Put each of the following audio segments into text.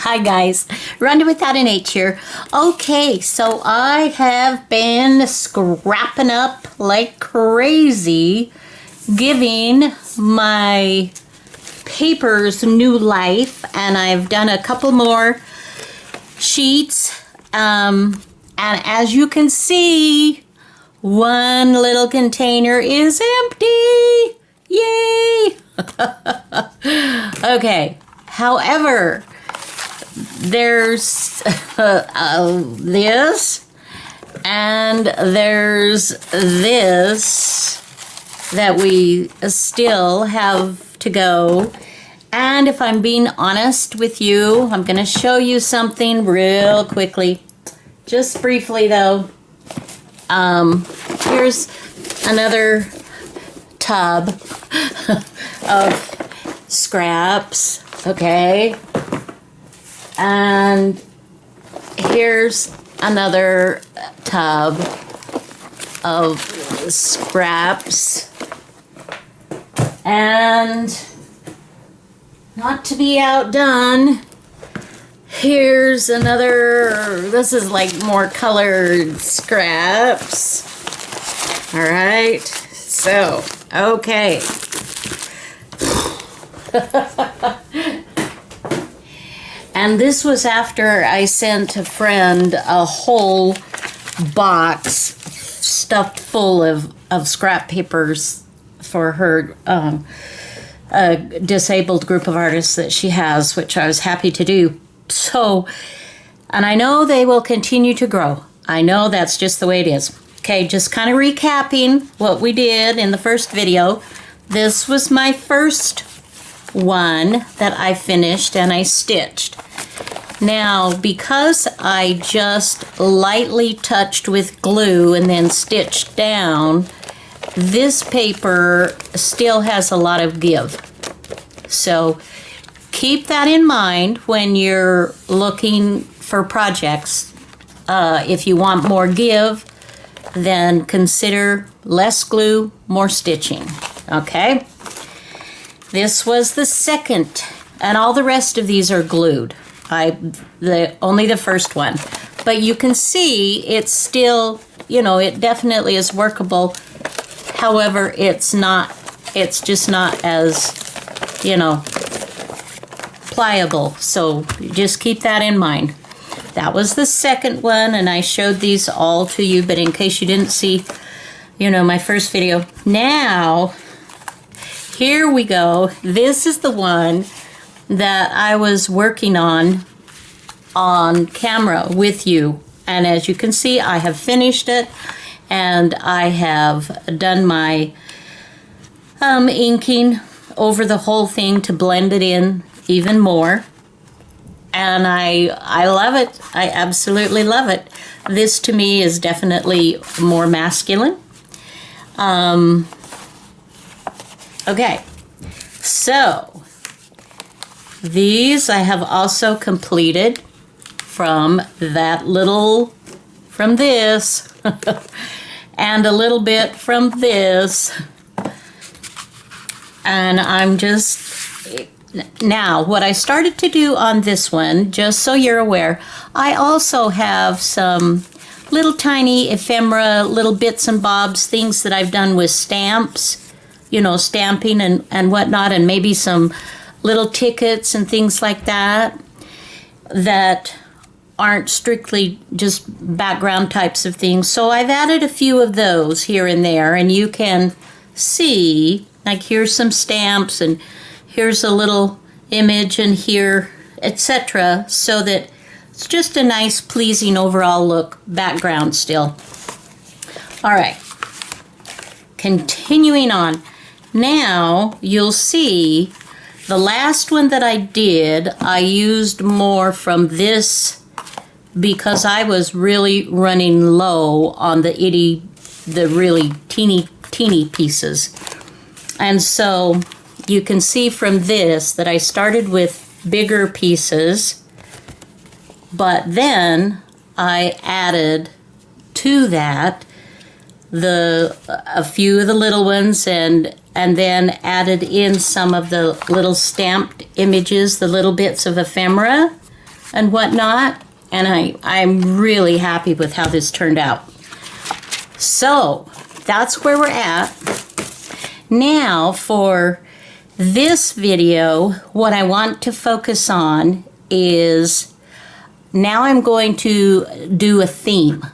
Hi guys, Ronda without an H here. Okay, so I have been scrapping up like crazy, giving my papers new life, and I've done a couple more sheets. And as you can see, one little container is empty. Yay! Okay, however, there's this, and there's this that we still have to go. And if I'm being honest with you, I'm going to show you something real quickly. Just briefly though. Here's another tub of scraps, okay? And here's another tub of scraps. And not to be outdone, here's another, this is like more colored scraps. All right, so, okay. And this was after I sent a friend a whole box stuffed full of scrap papers for her a disabled group of artists that she has, which I was happy to do. So, and I know they will continue to grow. I know that's just the way it is. Okay, just kind of recapping what we did in the first video. This was my first one that I finished and I stitched. Now, because I just lightly touched with glue and then stitched down, this paper still has a lot of give. So keep that in mind when you're looking for projects. If you want more give, then consider less glue, more stitching. Okay? This was the second, and all the rest of these are glued. Only the first one. But you can see it's still, it definitely is workable. However, it's just not as, pliable. So just keep that in mind. That was the second one, and I showed these all to you, but in case you didn't see, my first video. Now, here we go. This is the one that I was working on camera with you. And as you can see, I have finished it, and I have done my inking over the whole thing to blend it in even more. And I love it. I absolutely love it. This to me is definitely more masculine. Okay, so these I have also completed from this, and a little bit from this. And I'm just, now what I started to do on this one, just so you're aware, I also have some little tiny ephemera, little bits and bobs, things that I've done with stamps, stamping and whatnot, and maybe some little tickets and things like that aren't strictly just background types of things. So I've added a few of those here and there, and you can see, like here's some stamps, and here's a little image, and here, etc., so that it's just a nice, pleasing overall look, background still. All right, continuing on. Now, you'll see the last one that I did, I used more from this because I was really running low on the really teeny pieces. And so you can see from this that I started with bigger pieces, but then I added to that a few of the little ones, and then added in some of the little stamped images, the little bits of ephemera. and whatnot. And I'm really happy with how this turned out. So that's where we're at. Now for this video, what I want to focus on is, now I'm going to do a theme.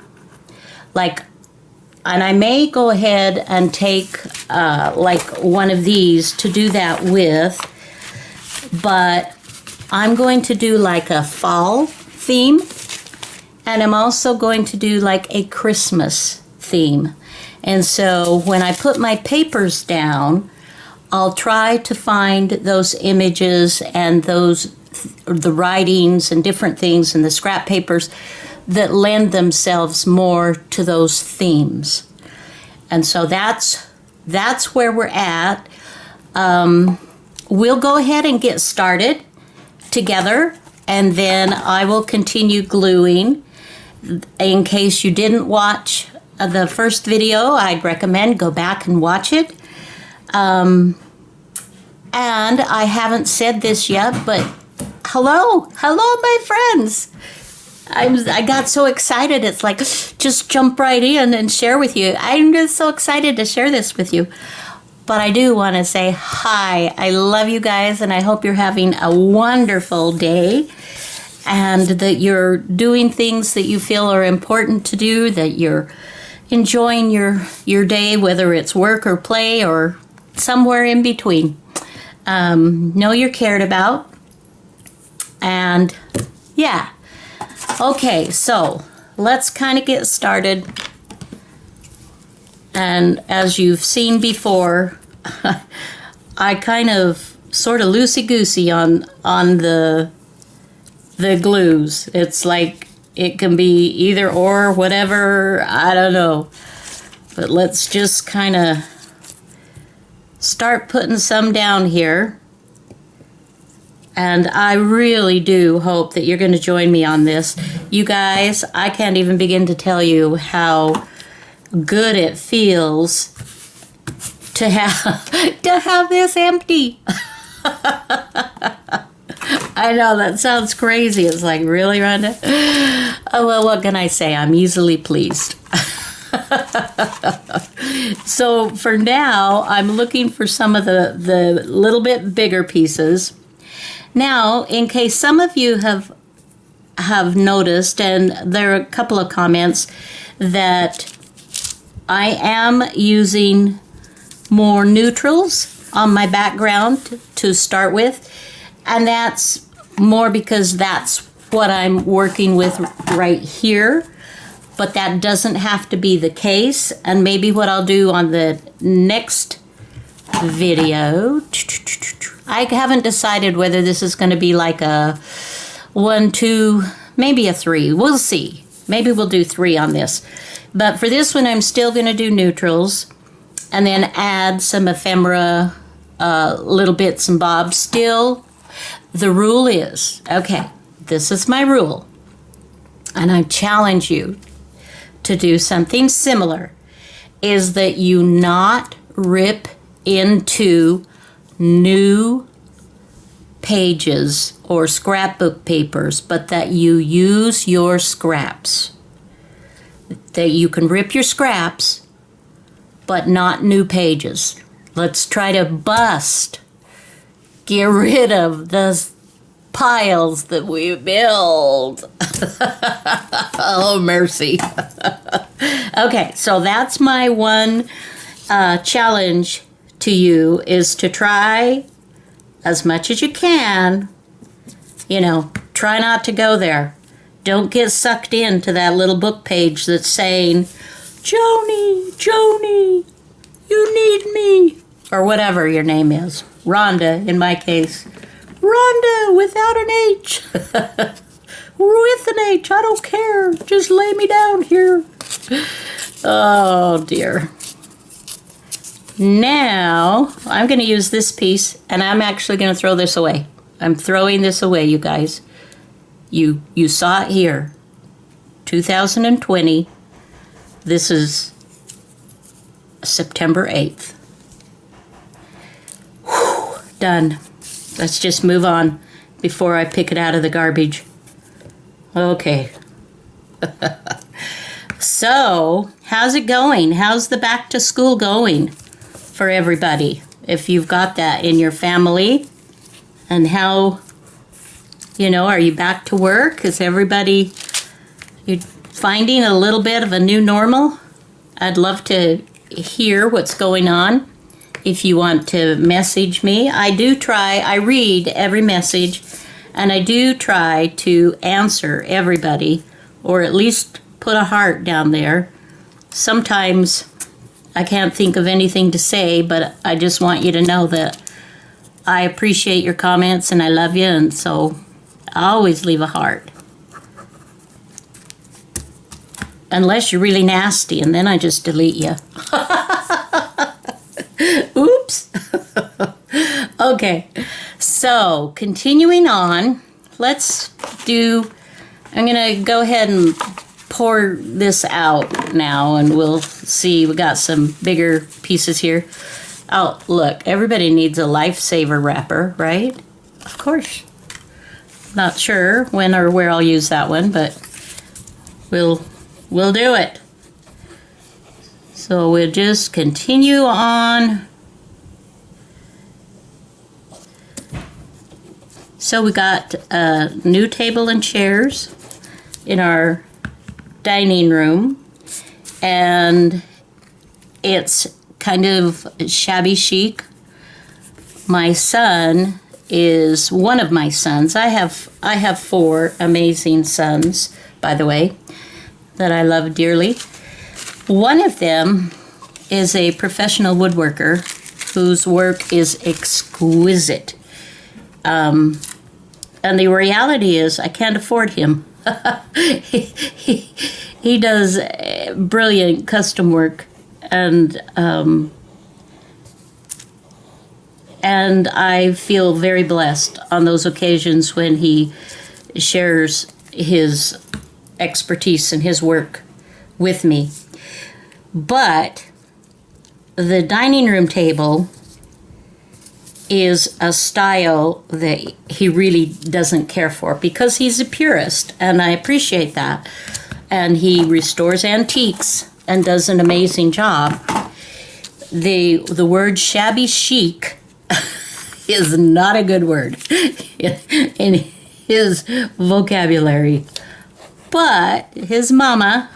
And I may go ahead and take like one of these to do that with, but I'm going to do like a fall theme, and I'm also going to do like a Christmas theme. And so when I put my papers down, I'll try to find those images and the writings and different things in the scrap papers that lend themselves more to those themes. And so that's where we're at. We'll go ahead and get started together, and then I will continue gluing. In case you didn't watch the first video, I'd recommend go back and watch it. And I haven't said this yet, but hello my friends. I got so excited, it's like, just jump right in and share with you. I'm just so excited to share this with you. But I do want to say hi. I love you guys, and I hope you're having a wonderful day, and that you're doing things that you feel are important to do, that you're enjoying your day, whether it's work or play or somewhere in between. Know you're cared about. And yeah. Okay, so let's kind of get started. And as you've seen before, I kind of sort of loosey-goosey on the glues. It's like it can be either or, whatever, I don't know. But let's just kind of start putting some down here. And I really do hope that you're going to join me on this. You guys, I can't even begin to tell you how good it feels to have this empty. I know that sounds crazy. It's like, really, Rhonda? Oh, well, what can I say? I'm easily pleased. So for now, I'm looking for some of the little bit bigger pieces. Now, in case some of you have noticed, and there are a couple of comments, that I am using more neutrals on my background to start with, and that's more because that's what I'm working with right here, but that doesn't have to be the case. And maybe what I'll do on the next video, I haven't decided whether this is going to be like a 1, 2, maybe a 3. We'll see. Maybe we'll do 3 on this. But for this one, I'm still going to do neutrals and then add some ephemera, little bits and bobs. Still, the rule is, okay, this is my rule, and I challenge you to do something similar, is that you not rip into new pages or scrapbook papers, but that you use your scraps. That you can rip your scraps, but not new pages. Let's try to get rid of the piles that we build. Oh, mercy. Okay, so that's my one challenge to you, is to try as much as you can, try not to go there. Don't get sucked into that little book page that's saying, Joni, you need me, or whatever your name is. Ronda, in my case. Ronda without an H. With an H, I don't care. Just lay me down here. Oh, dear. Now, I'm going to use this piece, and I'm actually going to throw this away. I'm throwing this away, you guys. You saw it here. 2020. This is September 8th. Whew, done. Let's just move on before I pick it out of the garbage. Okay. So, how's it going? How's the back to school going for everybody? If you've got that in your family, and how, are you back to work? Is everybody, you finding a little bit of a new normal? I'd love to hear what's going on. If you want to message me, I read every message, and I do try to answer everybody, or at least put a heart down there. Sometimes I can't think of anything to say, but I just want you to know that I appreciate your comments and I love you, and so I always leave a heart. Unless you're really nasty, and then I just delete you. Oops. Okay, so continuing on, I'm going to go ahead and pour this out now, and we'll see. We got some bigger pieces here. Oh, look, everybody needs a lifesaver wrapper, right? Of course. Not sure when or where I'll use that one, but we'll do it. So we'll just continue on. So we got a new table and chairs in our dining room, and it's kind of shabby chic. My son is one of my sons. I have 4 amazing sons, by the way, that I love dearly. One of them is a professional woodworker whose work is exquisite. And the reality is I can't afford him. He does brilliant custom work, and I feel very blessed on those occasions when he shares his expertise and his work with me. But the dining room table is a style that he really doesn't care for, because he's a purist, and I appreciate that. And he restores antiques and does an amazing job. The word shabby chic is not a good word in his vocabulary. But his mama,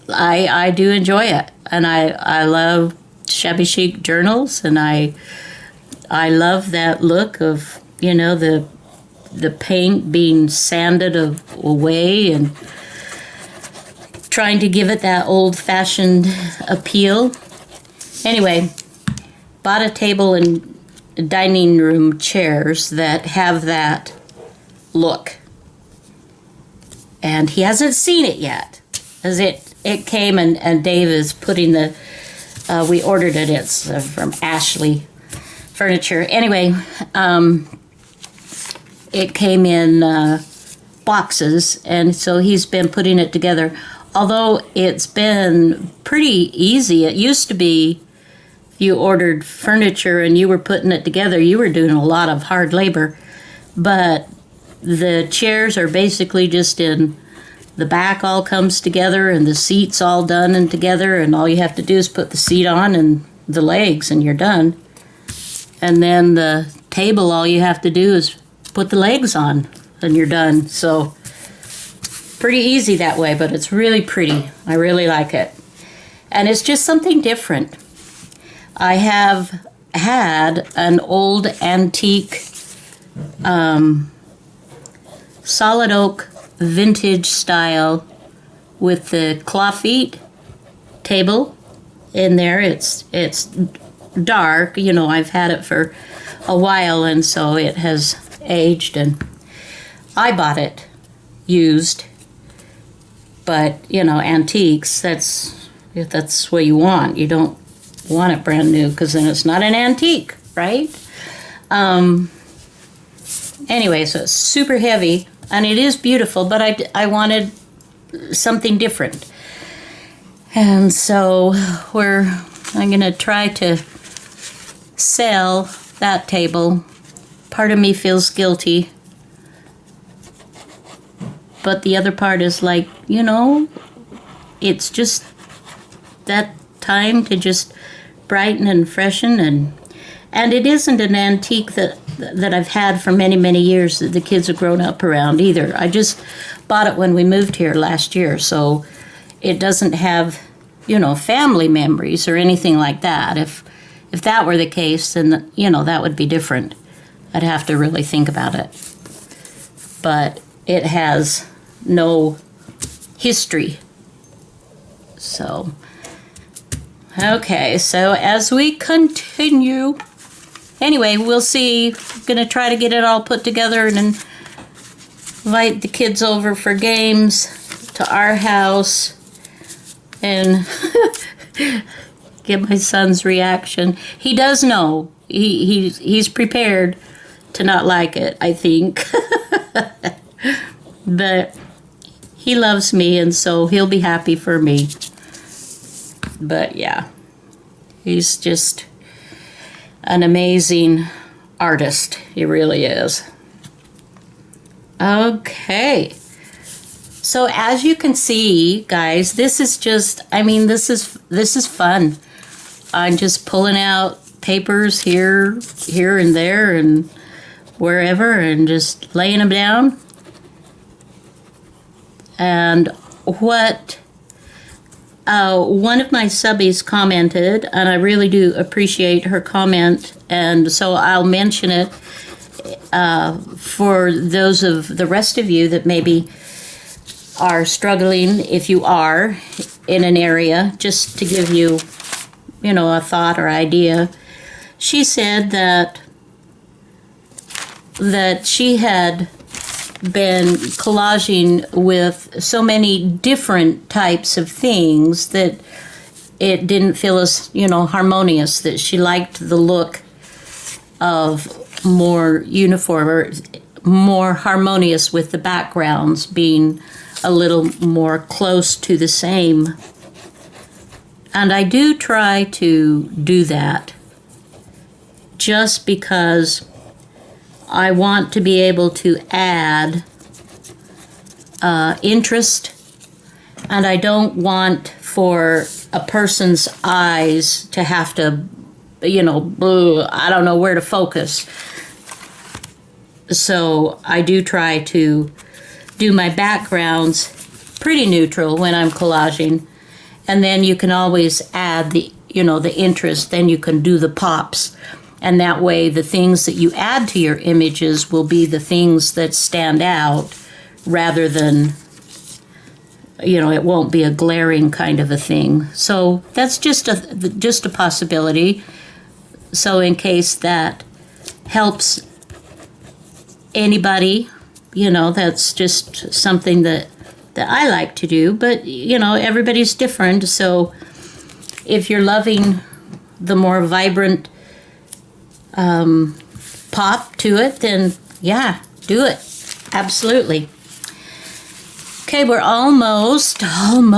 I do enjoy it, and I love shabby chic journals, and I love that look of the paint being sanded away and trying to give it that old-fashioned appeal. Anyway, bought a table and dining room chairs that have that look, and he hasn't seen it yet, as it came, and Dave is putting we ordered it. It's from Ashley Furniture. Anyway, it came in boxes, and so he's been putting it together. Although it's been pretty easy. It used to be you ordered furniture and you were putting it together, you were doing a lot of hard labor. But the chairs are basically just in the back, all comes together, and the seat's all done and together, and all you have to do is put the seat on and the legs, and you're done. And then the table, all you have to do is put the legs on, and you're done. So pretty easy that way, but it's really pretty. I really like it. And it's just something different. I have had an old antique solid oak vintage style with the claw feet table in there. It's dark, I've had it for a while, and so it has aged, and I bought it used. But antiques, that's what you want. You don't want it brand new, because then it's not an antique, right? Anyway, so it's super heavy, and it is beautiful, but I wanted something different. And so I'm going to try to sell that table. Part of me feels guilty but the other part is like, you know, it's just that time to just brighten and freshen, and it isn't an antique that I've had for many, many years that the kids have grown up around either. I just bought it when we moved here last year, so it doesn't have, you know, family memories or anything like that. If that were the case, then, you know, that would be different. I'd have to really think about it. But it has no history. So, okay, so as we continue, anyway, we'll see. I'm going to try to get it all put together and then invite the kids over for games to our house and get my son's reaction. He does know. He's prepared to not like it, I think. But he loves me, and so he'll be happy for me. But yeah, he's just an amazing artist. He really is. Okay. So as you can see, guys, this is just, I mean, this is fun. I'm just pulling out papers here and there and wherever and just laying them down. And what one of my subbies commented, and I really do appreciate her comment, and so I'll mention it for those of the rest of you that maybe are struggling, if you are in an area, just to give you, you know, a thought or idea. She said that she had been collaging with so many different types of things that it didn't feel as, you know, harmonious, that she liked the look of more uniform or more harmonious with the backgrounds being a little more close to the same. And I do try to do that just because I want to be able to add interest, and I don't want for a person's eyes to have to, you know, I don't know where to focus. So I do try to do my backgrounds pretty neutral when I'm collaging, and then you can always add the, you know, the interest, then you can do the pops. And that way, the things that you add to your images will be the things that stand out rather than, you know, it won't be a glaring kind of a thing. So that's just a possibility. So in case that helps anybody, you know, that's just something that I like to do. But, you know, everybody's different. So if you're loving the more vibrant pop to it, then yeah, do it. Absolutely. Okay, we're almost done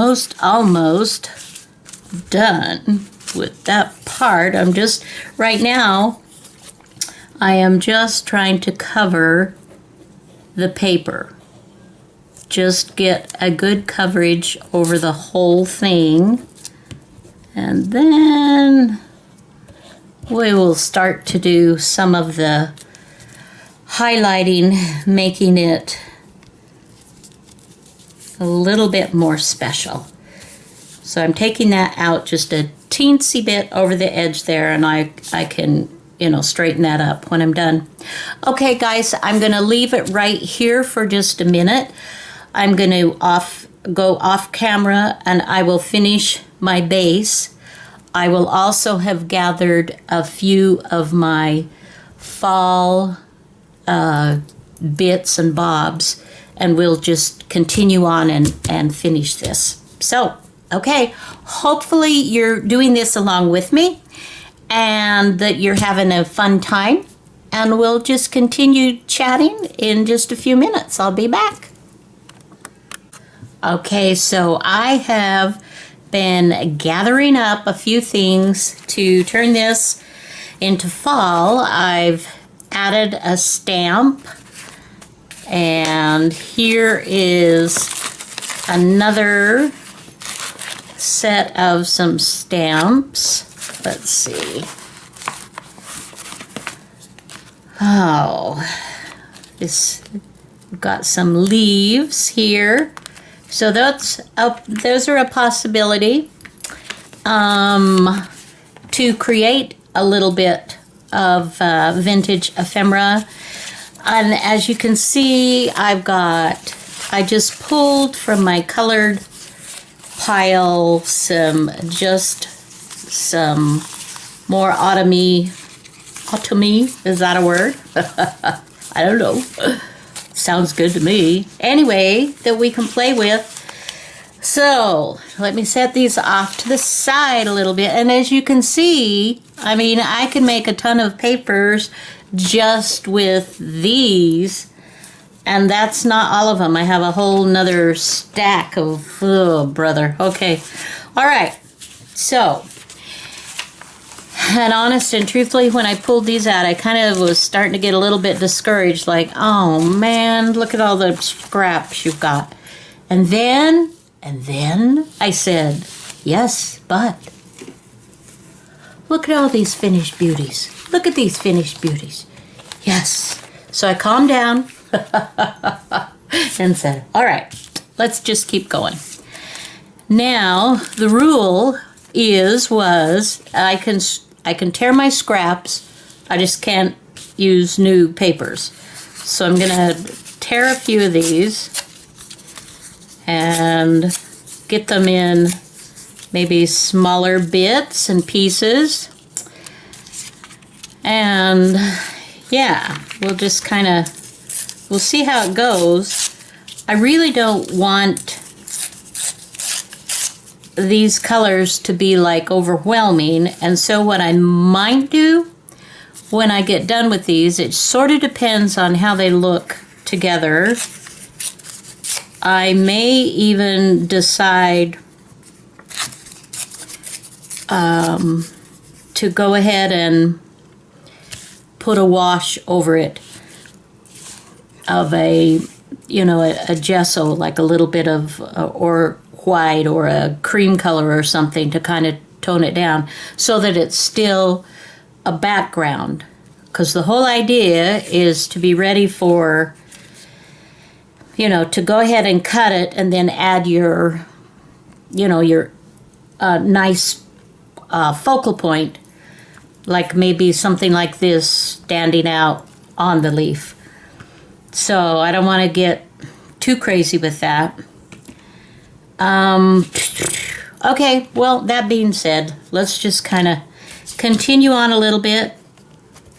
with that part. I'm just, right now, I am just trying to cover the paper. Just get a good coverage over the whole thing. And then we will start to do some of the highlighting, making it a little bit more special. So I'm taking that out just a teensy bit over the edge there, and I can, you know, straighten that up when I'm done. Okay, guys, I'm going to leave it right here for just a minute. I'm going to go off camera, and I will finish my base. I will also have gathered a few of my fall bits and bobs, and we'll just continue on and finish this. So, okay, hopefully you're doing this along with me and that you're having a fun time, and we'll just continue chatting in just a few minutes. I'll be back. Okay, so I have been gathering up a few things to turn this into fall. I've added a stamp, And here is another set of some stamps. Let's see. Oh, we've got some leaves here. So those are a possibility to create a little bit of vintage ephemera. And as you can see, I just pulled from my colored pile some more autumny, is that a word? I don't know. Sounds good to me. Anyway, that we can play with. So, let me set these off to the side a little bit. And as you can see, I mean, I can make a ton of papers just with these. And that's not all of them. I have a whole nother stack of, oh, brother. Okay. All right. So, and honest and truthfully, when I pulled these out, I kind of was starting to get a little bit discouraged. Like, oh, man, look at all the scraps you've got. And then I said, yes, but look at all these finished beauties. Look at these finished beauties. Yes. So I calmed down and said, all right, let's just keep going. Now, the rule was I can tear my scraps. I just can't use new papers. So I'm going to tear a few of these and get them in maybe smaller bits and pieces. And yeah, we'll just we'll see how it goes. I really don't want these colors to be like overwhelming, and so what I might do when I get done with these, it sort of depends on how they look together. I may even decide to go ahead and put a wash over it of a gesso, like a little bit of or white or a cream color or something to kind of tone it down so that it's still a background. Because the whole idea is to be ready for, to go ahead and cut it and then add your nice focal point, like maybe something like this standing out on the leaf. So I don't want to get too crazy with that. Okay, well, that being said, let's just kind of continue on a little bit.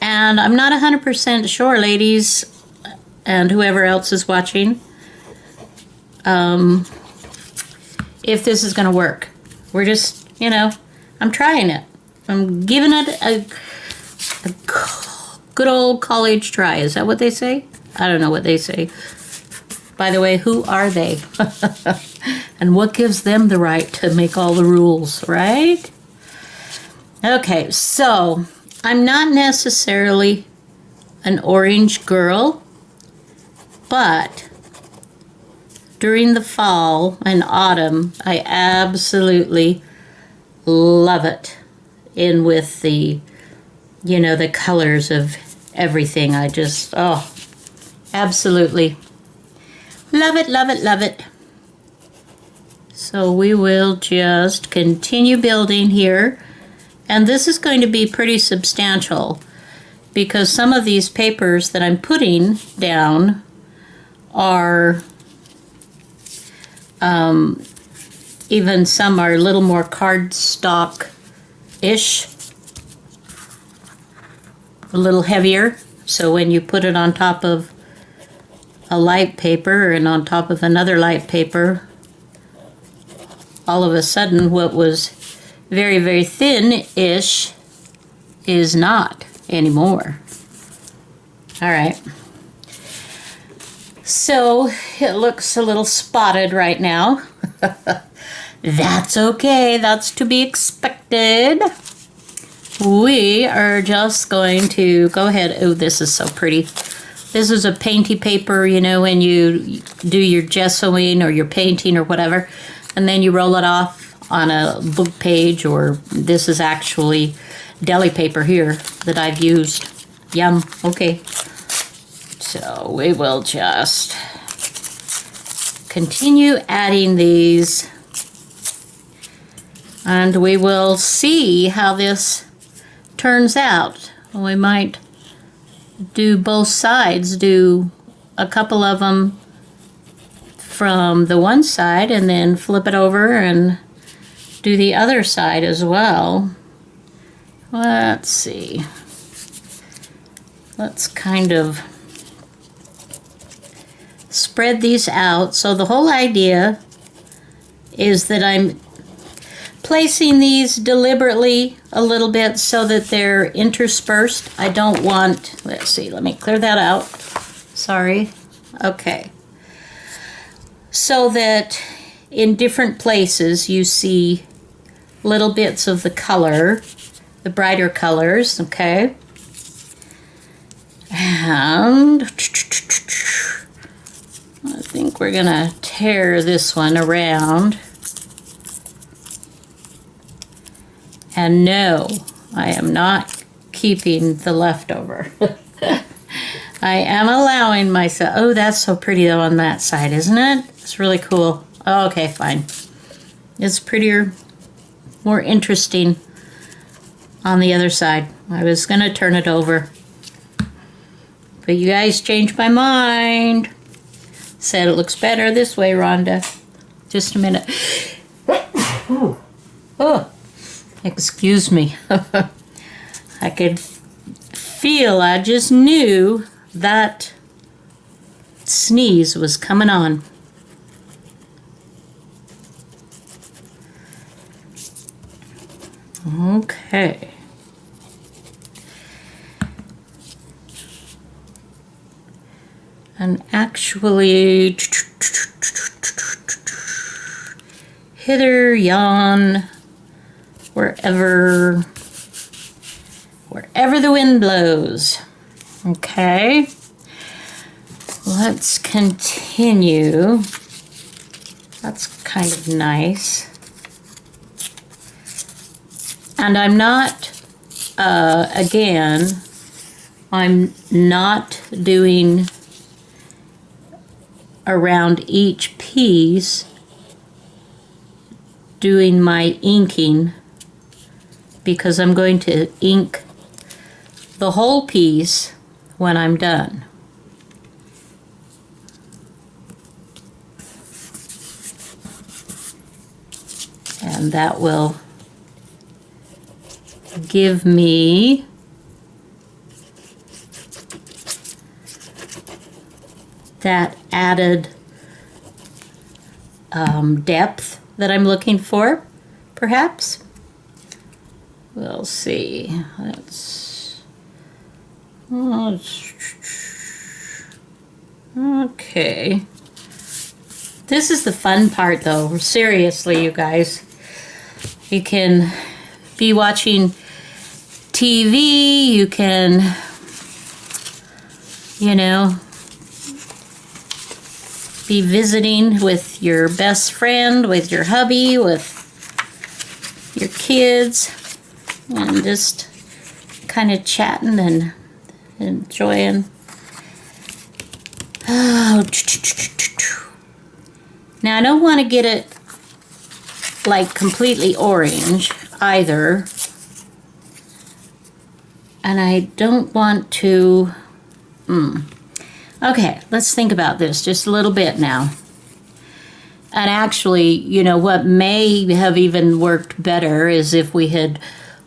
And I'm not 100% sure, ladies, and whoever else is watching, if this is going to work. We're just, I'm trying it. I'm giving it a good old college try. Is that what they say? I don't know what they say. By the way, who are they? And what gives them the right to make all the rules, right? Okay, so I'm not necessarily an orange girl, but during the fall and autumn, I absolutely love it. In with the, the colors of everything. I just, absolutely love it, love it, love it. So we will just continue building here. And this is going to be pretty substantial because some of these papers that I'm putting down are, even some are a little more cardstock-ish, a little heavier. So when you put it on top of a light paper and on top of another light paper, all of a sudden what was very, very thin-ish is not anymore. All right. So it looks a little spotted right now. That's okay. That's to be expected. We are just going to go ahead. Oh, this is so pretty. This is a painty paper, you know, when you do your gessoing or your painting or whatever, and then you roll it off on a book page, or this is actually deli paper here that I've used. Yum. Okay. So we will just continue adding these, and we will see how this turns out. We might do both sides, do a couple of them from the one side and then flip it over and do the other side as well. Let's see. Let's kind of spread these out. So the whole idea is that I'm placing these deliberately a little bit so that they're interspersed. I don't want, let's see, let me clear that out. Sorry. Okay. So that in different places you see little bits of the color, the brighter colors, okay? And I think we're gonna tear this one around. And no, I am not keeping the leftover. I am allowing myself, oh, that's so pretty though on that side, isn't it? It's really cool. Oh, okay, fine. It's prettier, more interesting on the other side. I was gonna turn it over, but you guys changed my mind. Said it looks better this way, Rhonda. Just a minute. Oh. Excuse me. I could feel, I just knew that sneeze was coming on. Okay. And actually, hither, yon, wherever the wind blows. Okay, let's continue. That's kind of nice. And I'm not, again, I'm not doing around each piece, doing my inking, because I'm going to ink the whole piece when I'm done. And that will give me that added depth that I'm looking for, perhaps. We'll see. Okay. This is the fun part, though. Seriously, you guys. You can be watching TV. You can, you know, be visiting with your best friend, with your hubby, with your kids, and just kind of chatting and enjoying. Oh, now I don't want to get it like completely orange either, and I don't want to. Okay, let's think about this just a little bit now. And actually, you know, what may have even worked better is if we had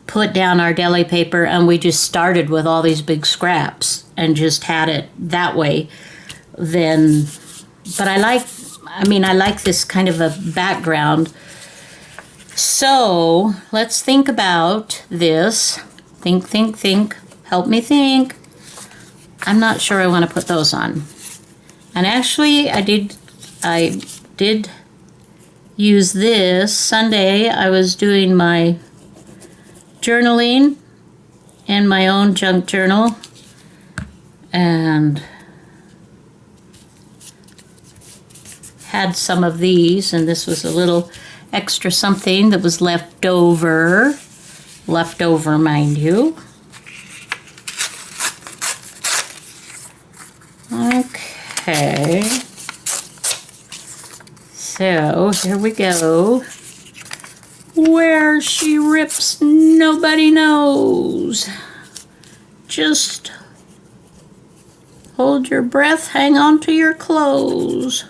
put down our deli paper and we just started with all these big scraps and just had it that way. Then, but I like this kind of a background. So let's think about this. Think. Help me think. I'm not sure I want to put those on. And actually, I did use this. Sunday, I was doing my journaling in my own junk journal. And had some of these, and this was a little extra something that was left over, mind you. Okay, so here we go. Where she rips, nobody knows. Just hold your breath, hang on to your clothes.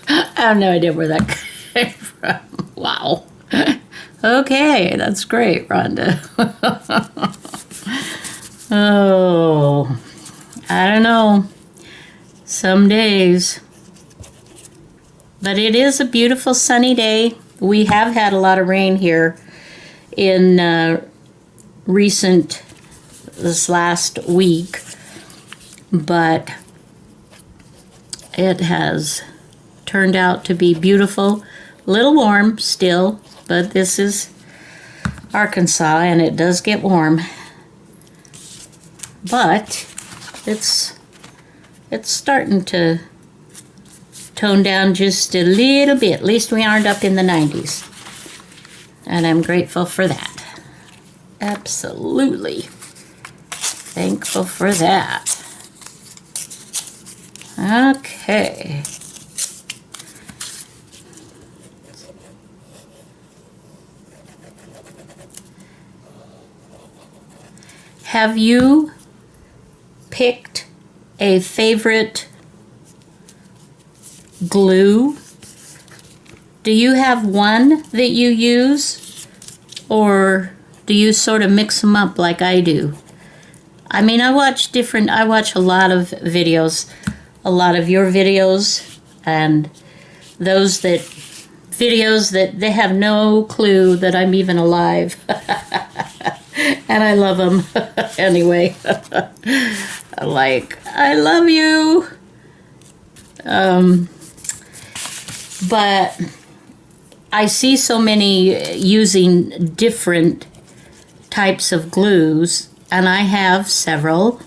I have no idea where that came from. Wow. Okay, that's great, Rhonda. Oh, I don't know. Some days. But it is a beautiful sunny day. We have had a lot of rain here in this last week, but it has turned out to be beautiful. A little warm still, but this is Arkansas and it does get warm. But it's starting to tone down just a little bit. At least we aren't up in the 90s. And I'm grateful for that. Absolutely thankful for that. Okay. Have you picked a favorite glue? Do you have one that you use, or do you sort of mix them up like I do? I mean, I watch a lot of videos, a lot of your videos, and videos that they have no clue that I'm even alive. And I love them anyway. Like, I love you. But I see so many using different types of glues, and I have several.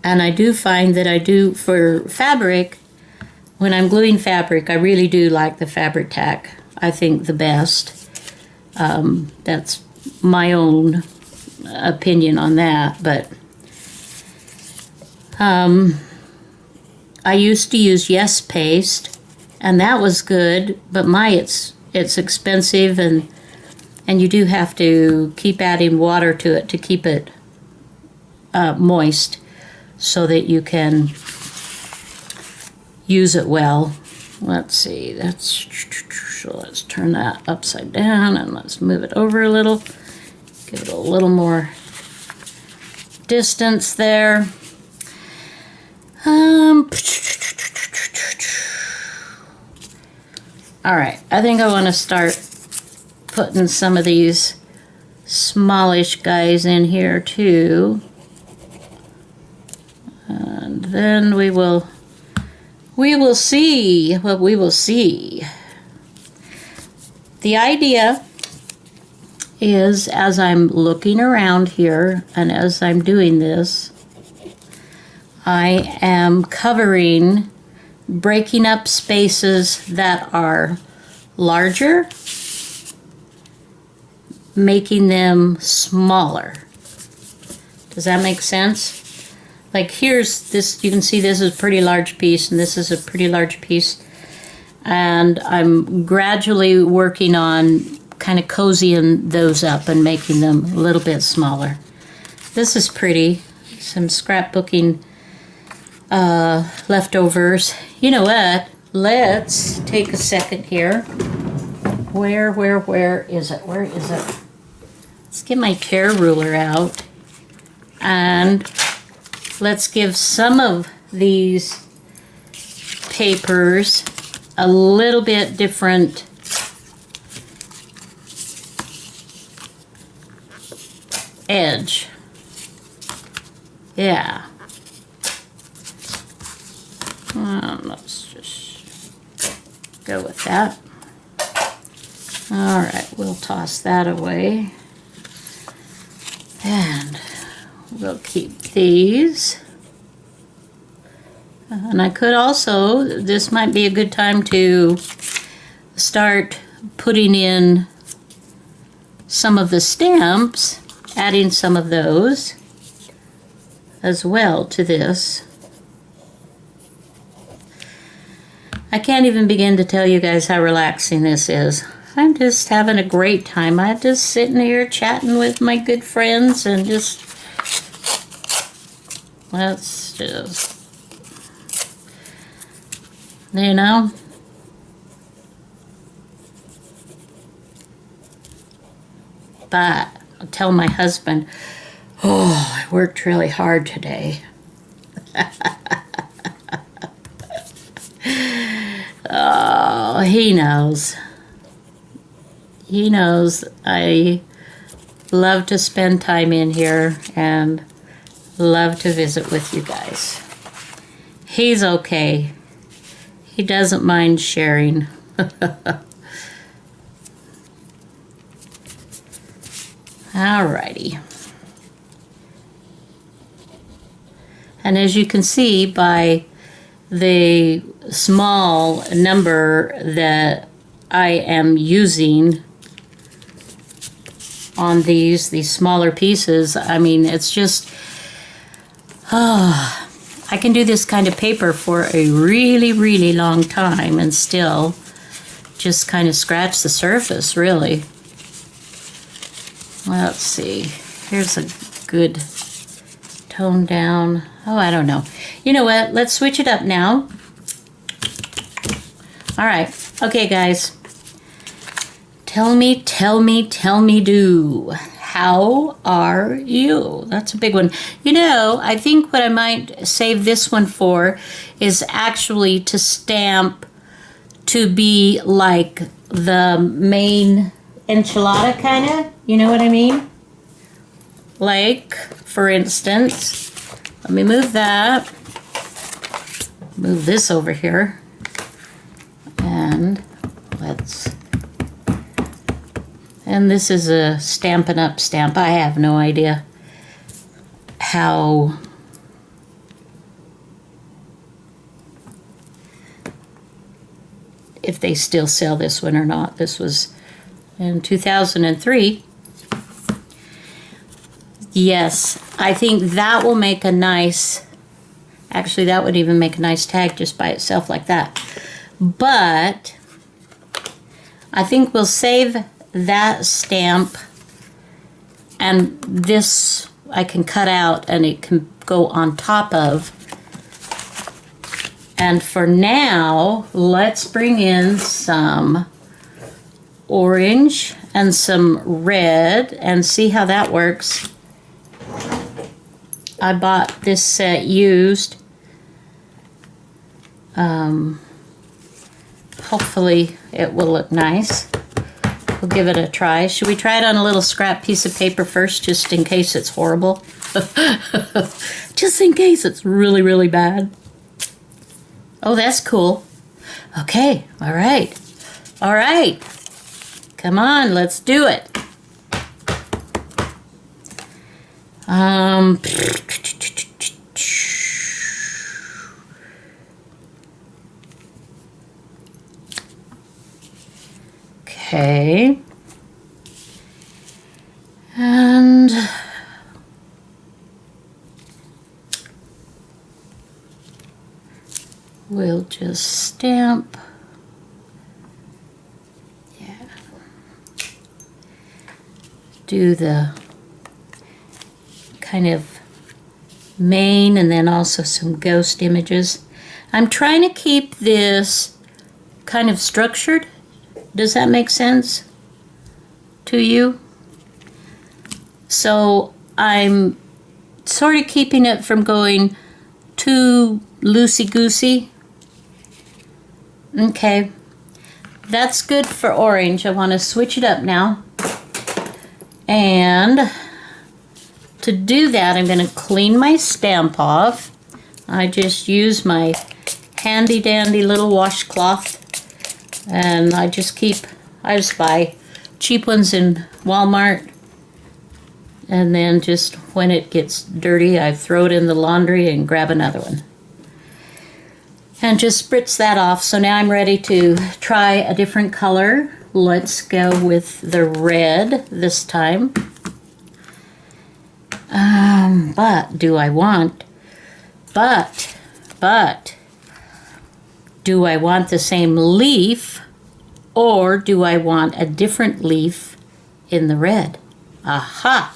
And I do find that I do, for fabric, when I'm gluing fabric, I really do like the Fabric Tack. I think the best. That's my own opinion on that, but I used to use Yes Paste, and that was good, but it's expensive, and you do have to keep adding water to it to keep it moist so that you can use it well. Let's see, so let's turn that upside down and let's move it over a little. Give it a little more distance there. All right, I think I want to start putting some of these smallish guys in here too. And then we will see what we will see. The idea is, as I'm looking around here and as I'm doing this, I am breaking up spaces that are larger, making them smaller. Does that make sense? Like, here's this, you can see this is a pretty large piece, and this is a pretty large piece. And I'm gradually working on kind of cozying those up and making them a little bit smaller. This is pretty. Some scrapbooking leftovers. You know what? Let's take a second here. Where is it? Where is it? Let's get my tear ruler out. And let's give some of these papers a little bit different edge. Yeah. Let's just go with that. All right, we'll toss that away. And we'll keep these. And I could also, this might be a good time to start putting in some of the stamps, adding some of those as well to this. I can't even begin to tell you guys how relaxing this is. I'm just having a great time. I'm just sitting here chatting with my good friends and just, let's just, you know. But I'll tell my husband, oh, I worked really hard today. Oh, he knows. He knows I love to spend time in here and love to visit with you guys. He's okay. He doesn't mind sharing. Alrighty. And as you can see by the small number that I am using on these smaller pieces, I mean, it's just, I can do this kind of paper for a really, really long time and still just kind of scratch the surface, really. Let's see. Here's a good tone down. Oh, I don't know. You know what? Let's switch it up now. All right. Okay, guys. Tell me, do. How are you? That's a big one. You know, I think what I might save this one for is actually to stamp to be like the main enchilada kind of. You know what I mean? Like, for instance, let me move that. Move this over here. And and this is a Stampin' Up! Stamp. I have no idea how if they still sell this one or not. This was in 2003. Yes, I think that will make a nice, actually that would even make a nice tag just by itself like that. But I think we'll save that stamp, and this I can cut out and it can go on top of. And for now, let's bring in some orange and some red and see how that works. I bought this set used. Hopefully it will look nice. We'll give it a try. Should we try it on a little scrap piece of paper first, just in case it's horrible? Just in case it's really, really bad. Oh, that's cool. Okay, all right. All right. Come on, let's do it. Okay. And we'll just stamp. Yeah. Do the kind of main and then also some ghost images. I'm trying to keep this kind of structured. Does that make sense to you? So I'm sort of keeping it from going too loosey-goosey. Okay, that's good for orange. I want to switch it up now. And to do that, I'm going to clean my stamp off. I just use my handy dandy little washcloth. And I just buy cheap ones in Walmart. And then just when it gets dirty, I throw it in the laundry and grab another one. And just spritz that off. So now I'm ready to try a different color. Let's go with the red this time. But do I want the same leaf, or do I want a different leaf in the red? Aha!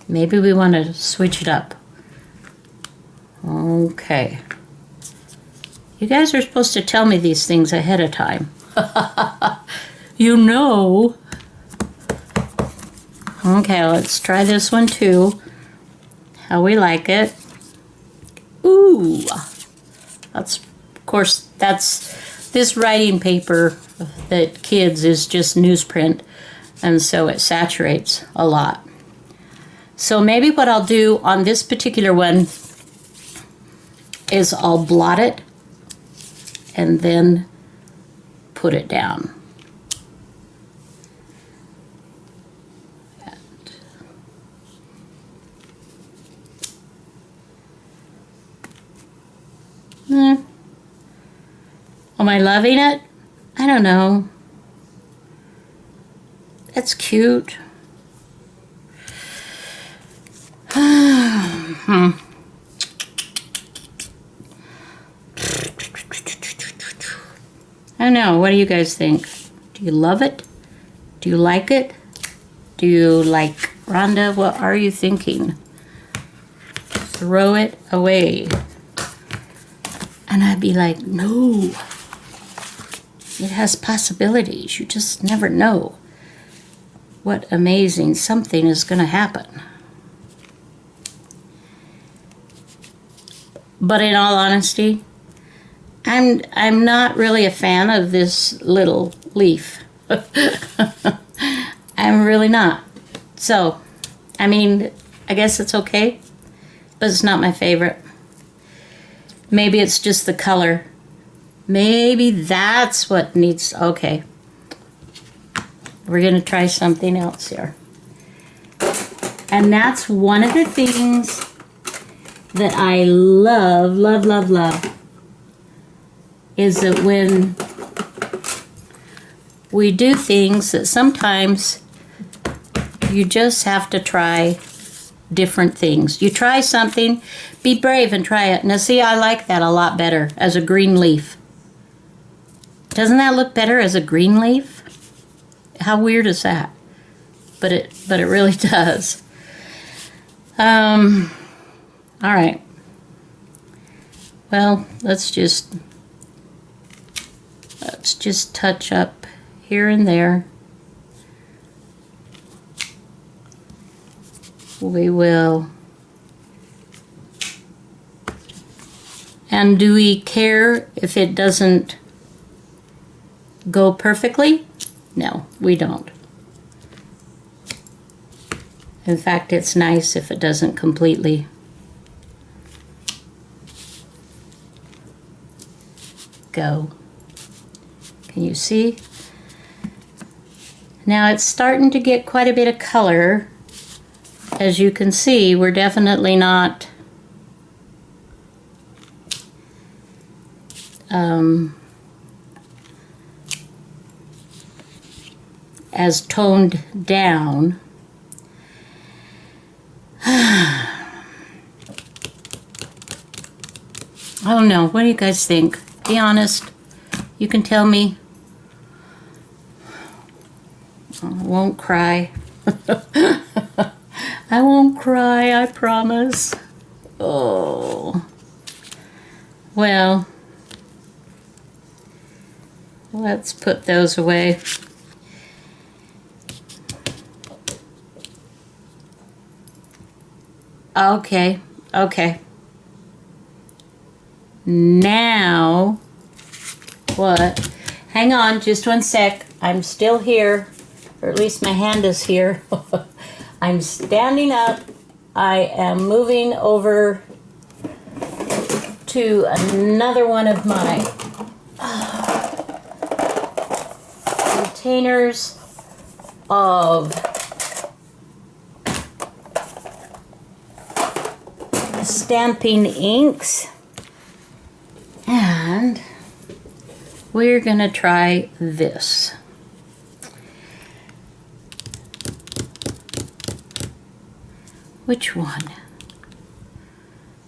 Maybe we want to switch it up. Okay. You guys are supposed to tell me these things ahead of time. You know. Okay, let's try this one too. How we like it. Ooh. That's, of course, that's this writing paper that kids is just newsprint, and so it saturates a lot. So maybe what I'll do on this particular one is I'll blot it and then put it down. Am I loving it? I don't know. That's cute. I don't know. What do you guys think? Do you love it? Do you like it? Do you like Rhonda? What are you thinking? Throw it away. And I'd be like, no. It has possibilities. You just never know what amazing something is going to happen. But in all honesty, I'm not really a fan of this little leaf. I'm really not. So, I mean, I guess it's okay, but it's not my favorite. Maybe it's just the color. Maybe that's what needs, okay. We're gonna try something else here. And that's one of the things that I love, love, love, love, is that when we do things that sometimes you just have to try different things. You try something, be brave and try it. Now see, I like that a lot better as a green leaf. Doesn't that look better as a green leaf? How weird is that? But it really does. All right. Well, let's just touch up here and there. We will. And do we care if it doesn't go perfectly? No, we don't. In fact, it's nice if it doesn't completely go. Can you see? Now it's starting to get quite a bit of color. As you can see, we're definitely not as toned down. I don't know. What do you guys think? Be honest. You can tell me. I won't cry. I won't cry, I promise. Oh. Well, let's put those away. Okay, okay. Now, what? Hang on just one sec. I'm still here, or at least my hand is here. I'm standing up. I am moving over to another one of my containers of stamping inks. And we're going to try this. Which one?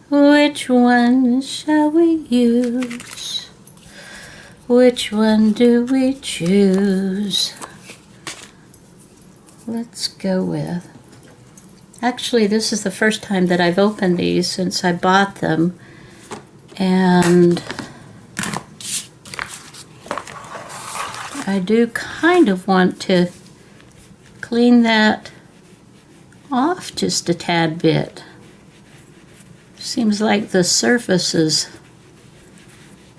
Which one shall we use? Which one do we choose? Let's go with... Actually, this is the first time that I've opened these since I bought them. And I do kind of want to clean that off just a tad bit. Seems like the surface is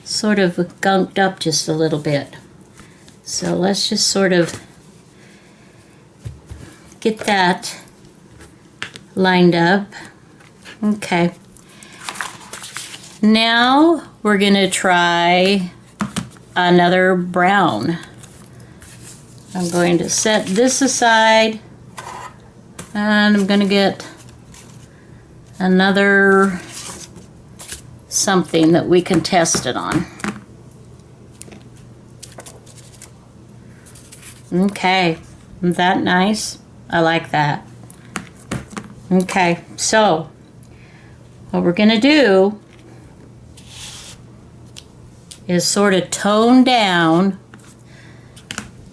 sort of gunked up just a little bit. So let's just sort of get that lined up. Okay. Now we're going to try another brown. I'm going to set this aside and I'm going to get another something that we can test it on. Okay, isn't that nice? I like that. Okay, so what we're gonna do is sort of tone down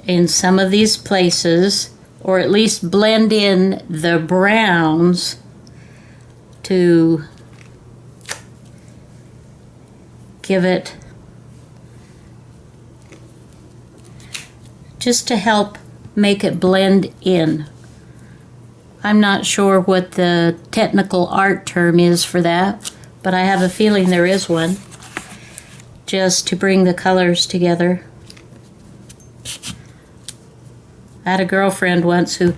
in some of these places, or at least blend in the browns to give it, just to help make it blend in. I'm not sure what the technical art term is for that, but I have a feeling there is one, just to bring the colors together. I had a girlfriend once who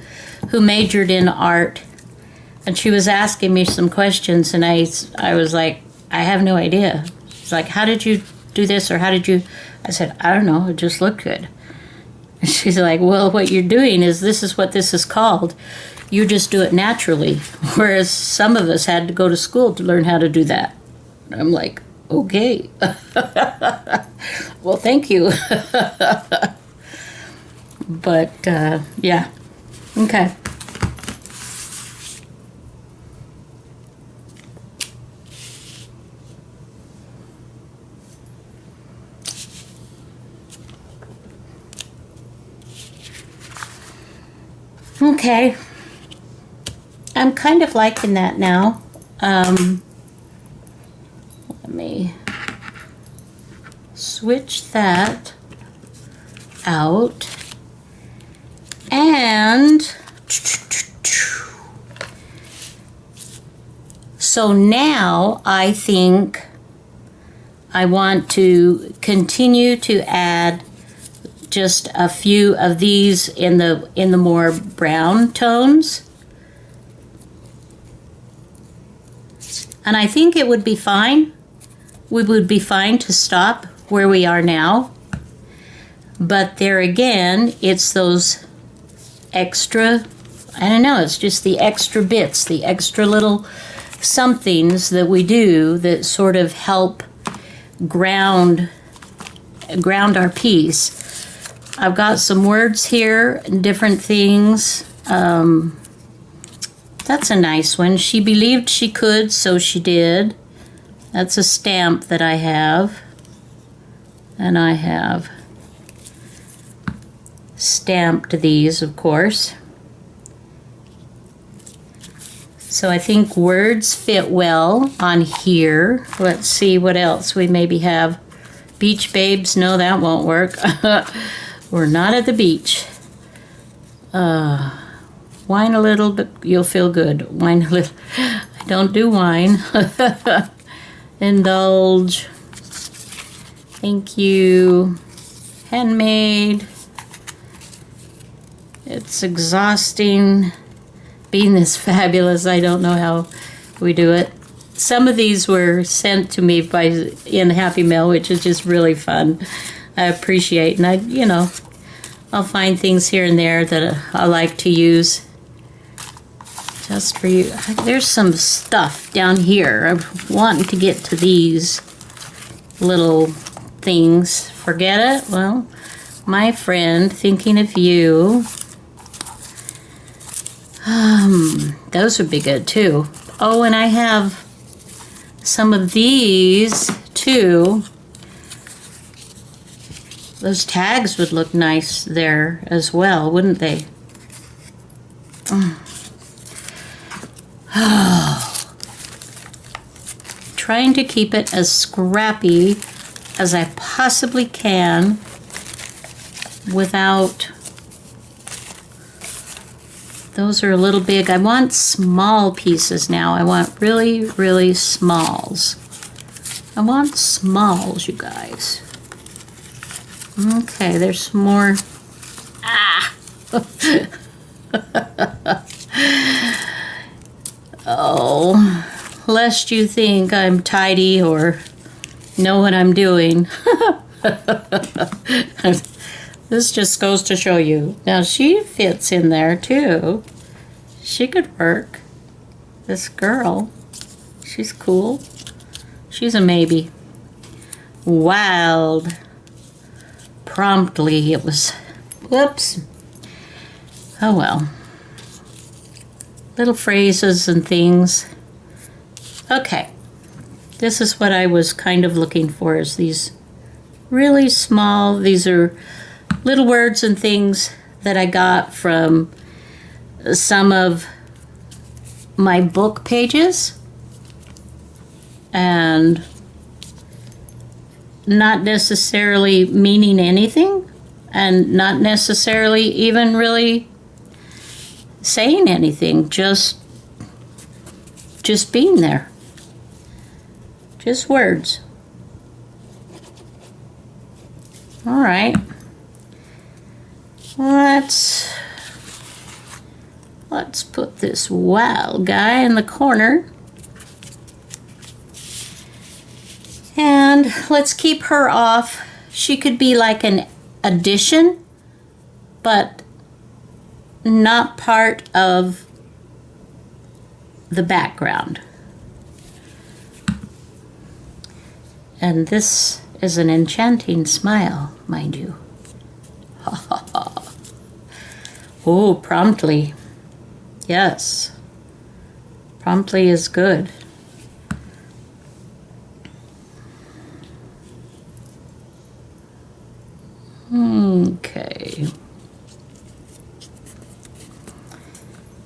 majored in art, and she was asking me some questions, and I was like, I have no idea. She's like, how did you do this, or how did you... I said, I don't know, it just looked good. And she's like, well, what you're doing is what this is called. You just do it naturally, whereas some of us had to go to school to learn how to do that. And I'm like, okay. Well, thank you. But, yeah. Okay. Okay. I'm kind of liking that now. Let me switch that out. And so now I think I want to continue to add just a few of these in the more brown tones. And I think it would be fine. We would be fine to stop where we are now. But there again, it's those extra, I don't know, it's just the extra bits, the extra little somethings that we do that sort of help ground our piece. I've got some words here, different things. That's a nice one. She believed she could, so she did. That's a stamp that I have. And I have stamped these, of course. So I think words fit well on here. Let's see what else we maybe have. Beach babes, no, that won't work. We're not at the beach. Wine a little, but you'll feel good. Wine a little. I don't do wine. Indulge. Thank you. Handmade. It's exhausting being this fabulous. I don't know how we do it. Some of these were sent to me in Happy Mail, which is just really fun. I appreciate, and I'll find things here and there that I like to use just for you. There's some stuff down here. I'm wanting to get to these little things. Forget it? Well, my friend, thinking of you. Those would be good too. Oh, and I have some of these too. Those tags would look nice there as well, wouldn't they? Trying to keep it as scrappy as I possibly can without... Those are a little big. I want small pieces now. I want really, really smalls. I want smalls, you guys. Okay, there's some more. Ah! Oh, lest you think I'm tidy or know what I'm doing. This just goes to show you. Now she fits in there too. She could work. This girl, she's cool. She's a maybe. Wild. Promptly it was, whoops. Oh well. Little phrases and things. Okay. This is what I was kind of looking for, is these really small, these are little words and things that I got from some of my book pages, and not necessarily meaning anything, and not necessarily even really saying anything, just being there. Just words. All right. Let's put this wild guy in the corner. And let's keep her off. She could be like an addition, but not part of the background. And this is an enchanting smile, mind you. Ha ha ha. Oh, promptly. Yes. Promptly is good. Okay.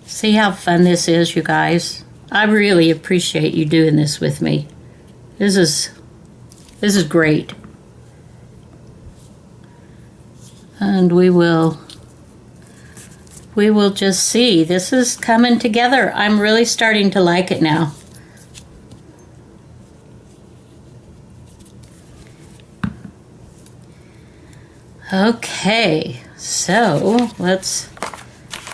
See how fun this is, you guys? I really appreciate you doing this with me. This is great. And we will just see. This is coming together. I'm really starting to like it now. Okay, so let's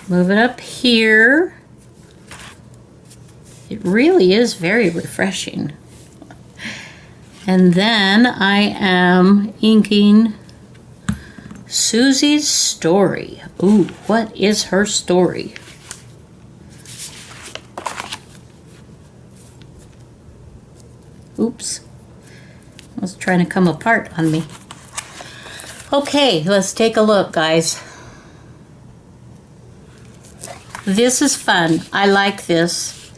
move it up here. It really is very refreshing. And then I am inking Susie's story. Ooh, what is her story? Oops. It was trying to come apart on me. Okay, let's take a look, guys. This is fun. I like this.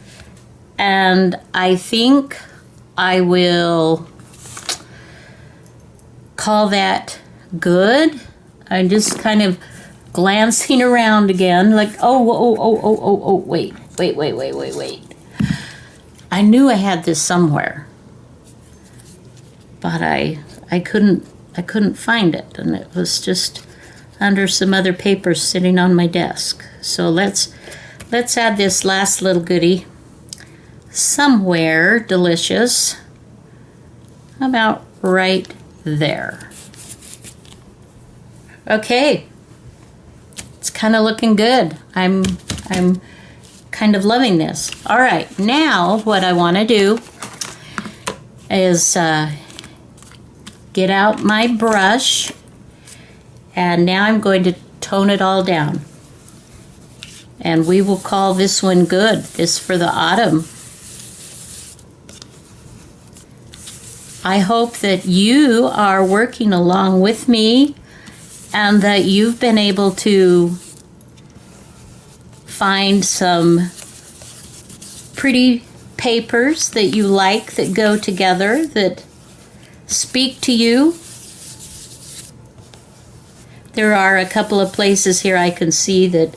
And I think I will call that good. I'm just kind of glancing around again, like, oh, wait. I knew I had this somewhere, but I couldn't find it, and it was just under some other papers sitting on my desk. So let's add this last little goodie somewhere delicious, about right there. Okay, it's kind of looking good. I'm kind of loving this. All right, now what I want to do is get out my brush, and now I'm going to tone it all down. And we will call this one good. This for the autumn. I hope that you are working along with me and that you've been able to find some pretty papers that you like, that go together, that speak to you. There are a couple of places here I can see that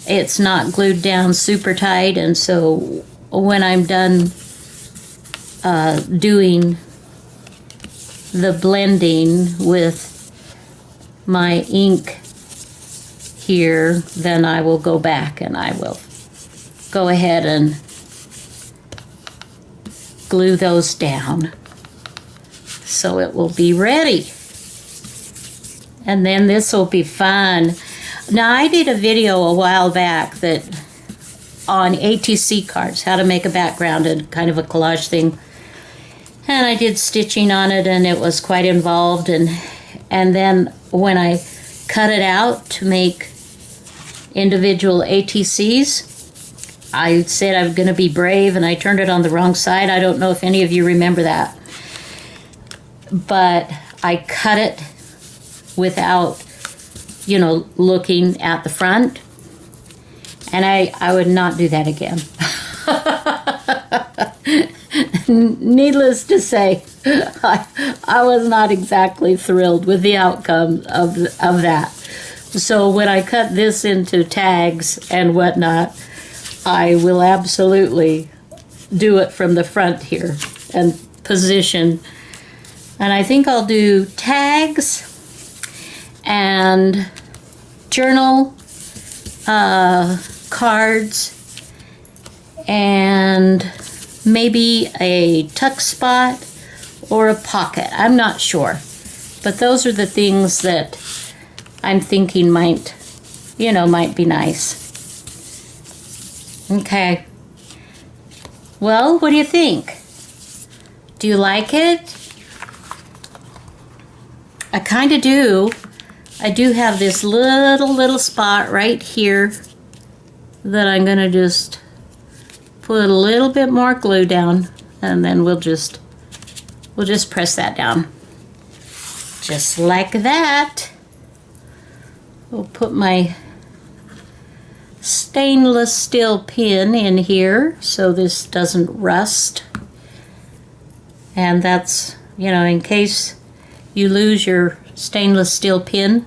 it's not glued down super tight, and so when I'm done doing the blending with my ink here, then I will go back and I will go ahead and glue those down so it will be ready. And then this will be fun. Now, I did a video a while back that on ATC cards, how to make a background and kind of a collage thing. And I did stitching on it, and it was quite involved. And then when I cut it out to make individual ATCs, I said I'm going to be brave, and I turned it on the wrong side. I don't know if any of you remember that. But I cut it without, you know, looking at the front. And I would not do that again. Needless to say, I was not exactly thrilled with the outcome of that. So when I cut this into tags and whatnot, I will absolutely do it from the front here and position. And I think I'll do tags and journal cards and maybe a tuck spot or a pocket. I'm not sure. But those are the things that I'm thinking might be nice. Okay. Well, what do you think? Do you like it? I kind of do. I do have this little spot right here that I'm going to just put a little bit more glue down, and then we'll just press that down. Just like that. We'll put my stainless steel pin in here so this doesn't rust. And that's, in case you lose your stainless steel pin,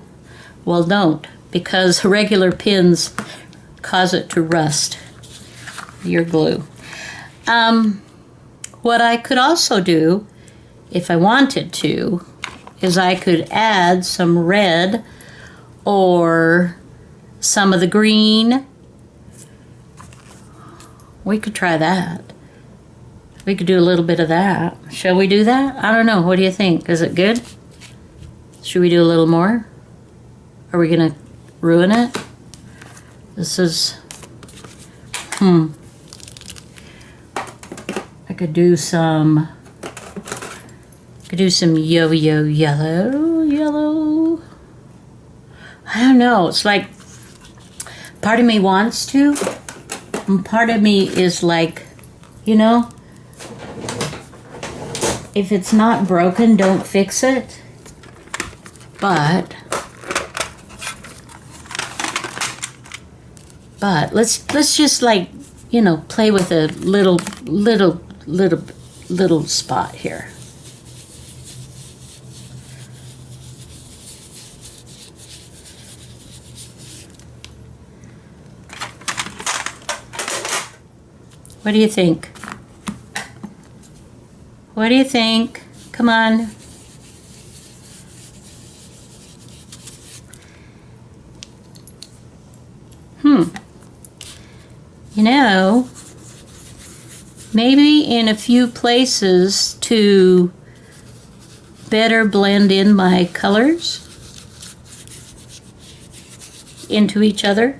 well, don't, because regular pins cause it to rust, your glue. What I could also do, if I wanted to, is I could add some red or some of the green. We could try that. We could do a little bit of that. Shall we do that? I don't know. What do you think? Is it good? Should we do a little more? Are we going to ruin it? This is... I could do some... yo-yo yellow. I don't know. It's like... part of me wants to, and part of me is like, if it's not broken, don't fix it. But let's just like, play with a little spot here. What do you think? What do you think? Come on. Maybe in a few places to better blend in my colors into each other,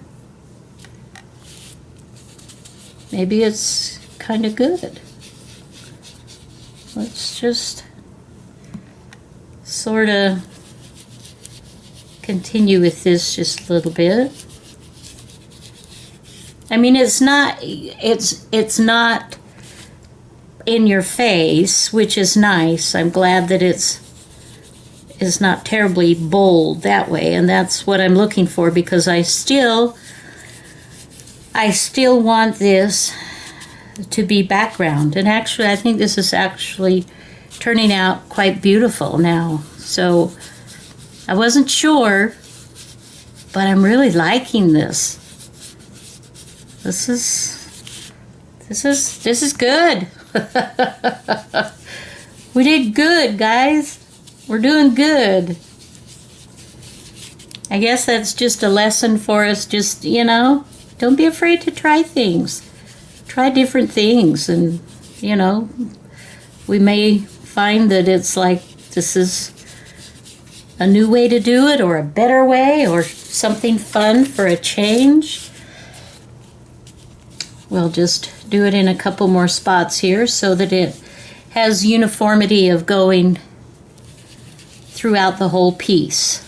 maybe it's kind of good. Let's just sort of continue with this just a little bit. I mean, it's not in your face, which is nice. I'm glad that it's not terribly bold that way, and that's what I'm looking for, because I still want this to be background. And actually, I think this is actually turning out quite beautiful now. So I wasn't sure, but I'm really liking this. This is good. We did good, guys. We're doing good. I guess that's just a lesson for us. Just, you know, don't be afraid to try things. Try different things, and, you know, we may find that it's like this is a new way to do it, or a better way, or something fun for a change. We'll just do it in a couple more spots here so that it has uniformity of going throughout the whole piece.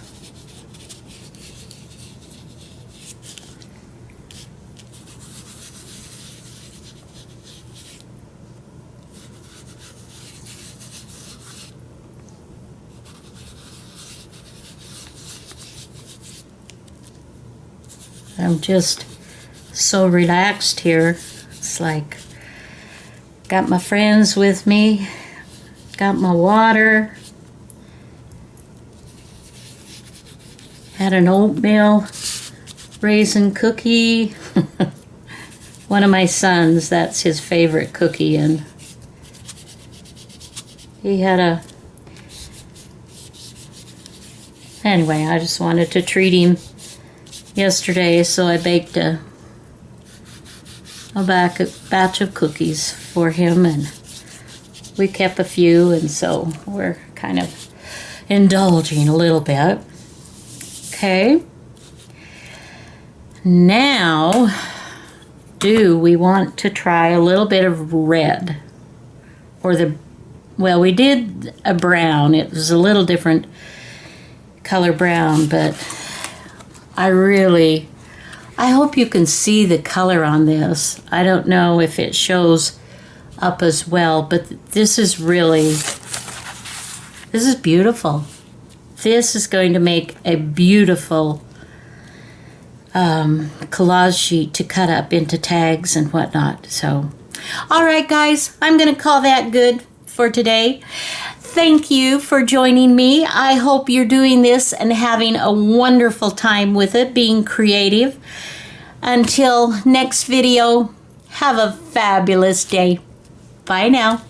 I'm just so relaxed here. It's like, got my friends with me, got my water, had an oatmeal raisin cookie. One of my sons, that's his favorite cookie, and he had a... Anyway, I just wanted to treat him yesterday, so I baked a batch of cookies for him, and we kept a few, and so we're kind of indulging a little bit. Okay. Now, do we want to try a little bit of red? Or well, we did a brown. It was a little different color brown, but I hope you can see the color on this. I don't know if it shows up as well, but this is beautiful. This is going to make a beautiful collage sheet to cut up into tags and whatnot. So, all right, guys, I'm going to call that good for today. Thank you for joining me. I hope you're doing this and having a wonderful time with it, being creative. Until next video, have a fabulous day. Bye now.